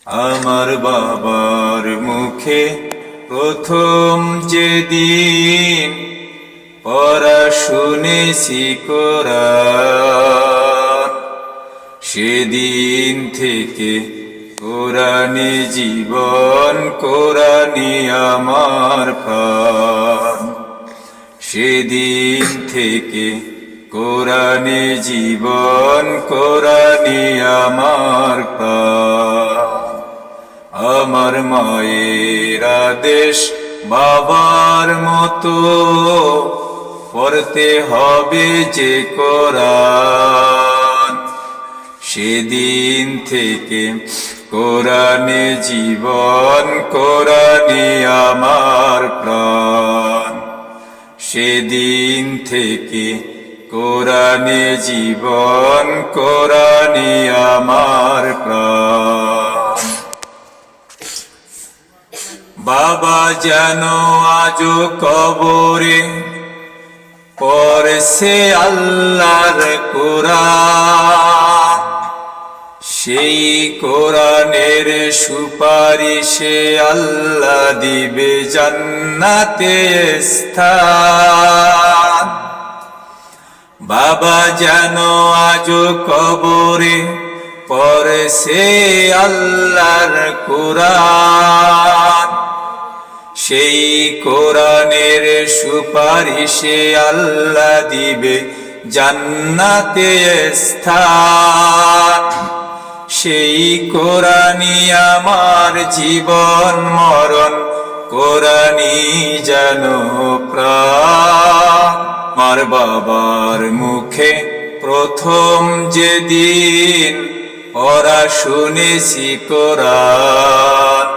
আমার বাবার মুখে প্রথম যেদিন পড়া শুনেছি কোরআন, সেদিন থেকে কোরআনে জীবন, কোরআনে আমার প্রাণ। সেদিন থেকে কোরআনে জীবন, কোরআনে আমার প্রাণ। আমার মায়ের আদেশ বাবার মতো পড়তে হবে যে কোরআন, সেদিন থেকে কোরআনে জীবন, কোরআনে আমার প্রাণ। সেদিন থেকে কোরআনে জীবন, কোরআনে আমার প্রাণ। বাবা যেন আজও কবরে পড়ছে আল্লাহর কোরআন, সেই কোরআনের সুপারিশে আল্লাহ দিবে জান্নাতে স্থান। বাবা যেন আজও কবরে পড়ছে আল্লাহর কোরআন, সেই কোরআনের সুপারিশে আল্লাহ দিবে জান্নাতে স্থান। সেই কোরআনই আমার জীবন মরণ, কোরআনই যেন প্রাণ। আমার বাবার মুখে প্রথম যেদিন পড়া শুনেছি কোরআন,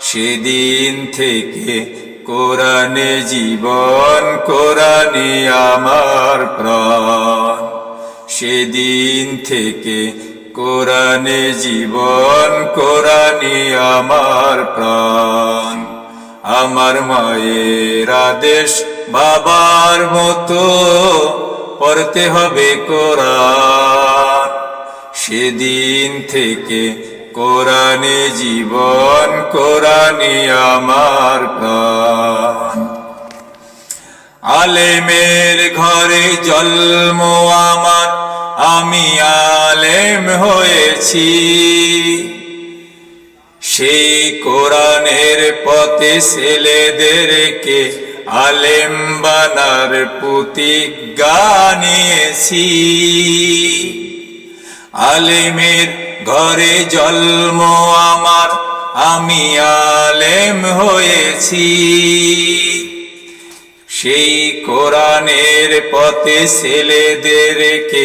সেদিন থেকে কোরআনে জীবন, কোরআনে আমার প্রাণ। সেদিন থেকে কোরআনে জীবন, কোরআনে আমার প্রাণ। আমার মায়ের আদেশ বাবার মতো পড়তে হবে কোরআন, সেদিন থেকে কোরআনে জীবন, কোরআনে আমার প্রাণ। আলেমের ঘরে জন্ম আমার, আমি আলেম হয়েছি, সেই কোরআনের পথে ছেলেদেরকে আলেম বানার প্রতিজ্ঞা নিয়েছি। আলেমের ঘরে জন্ম আমার, আমি আলেম হয়েছি, সেই কোরআনের পথে ছেলেদেরকে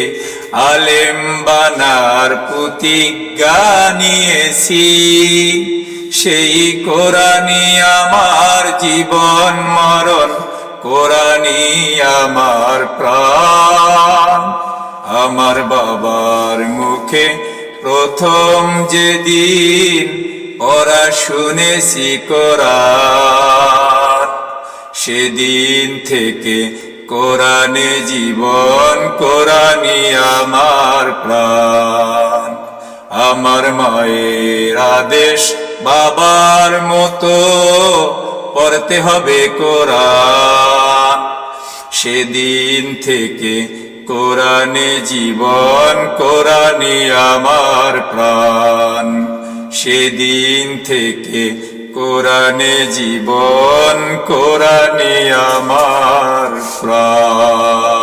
আলেম বানার প্রতিজ্ঞা নিয়েছি। সেই কোরআনই আমার জীবন মরণ, কোরআনই আমার প্রাণ। আমার বাবার মুখে প্রথম যেদিন পড়া শুনেছি কোরআন, সেদিন থেকে কোরআনে জীবন, কোরআনই আমার প্রাণ। আমার মায়ের আদেশ বাবার মতো পড়তে হবে কোরআন, সেদিন থেকে কোরআনে জীবন, কোরআনই আমার প্রাণ। সেদিন থেকে কোরআনে জীবন, কোরআনই আমার প্রাণ।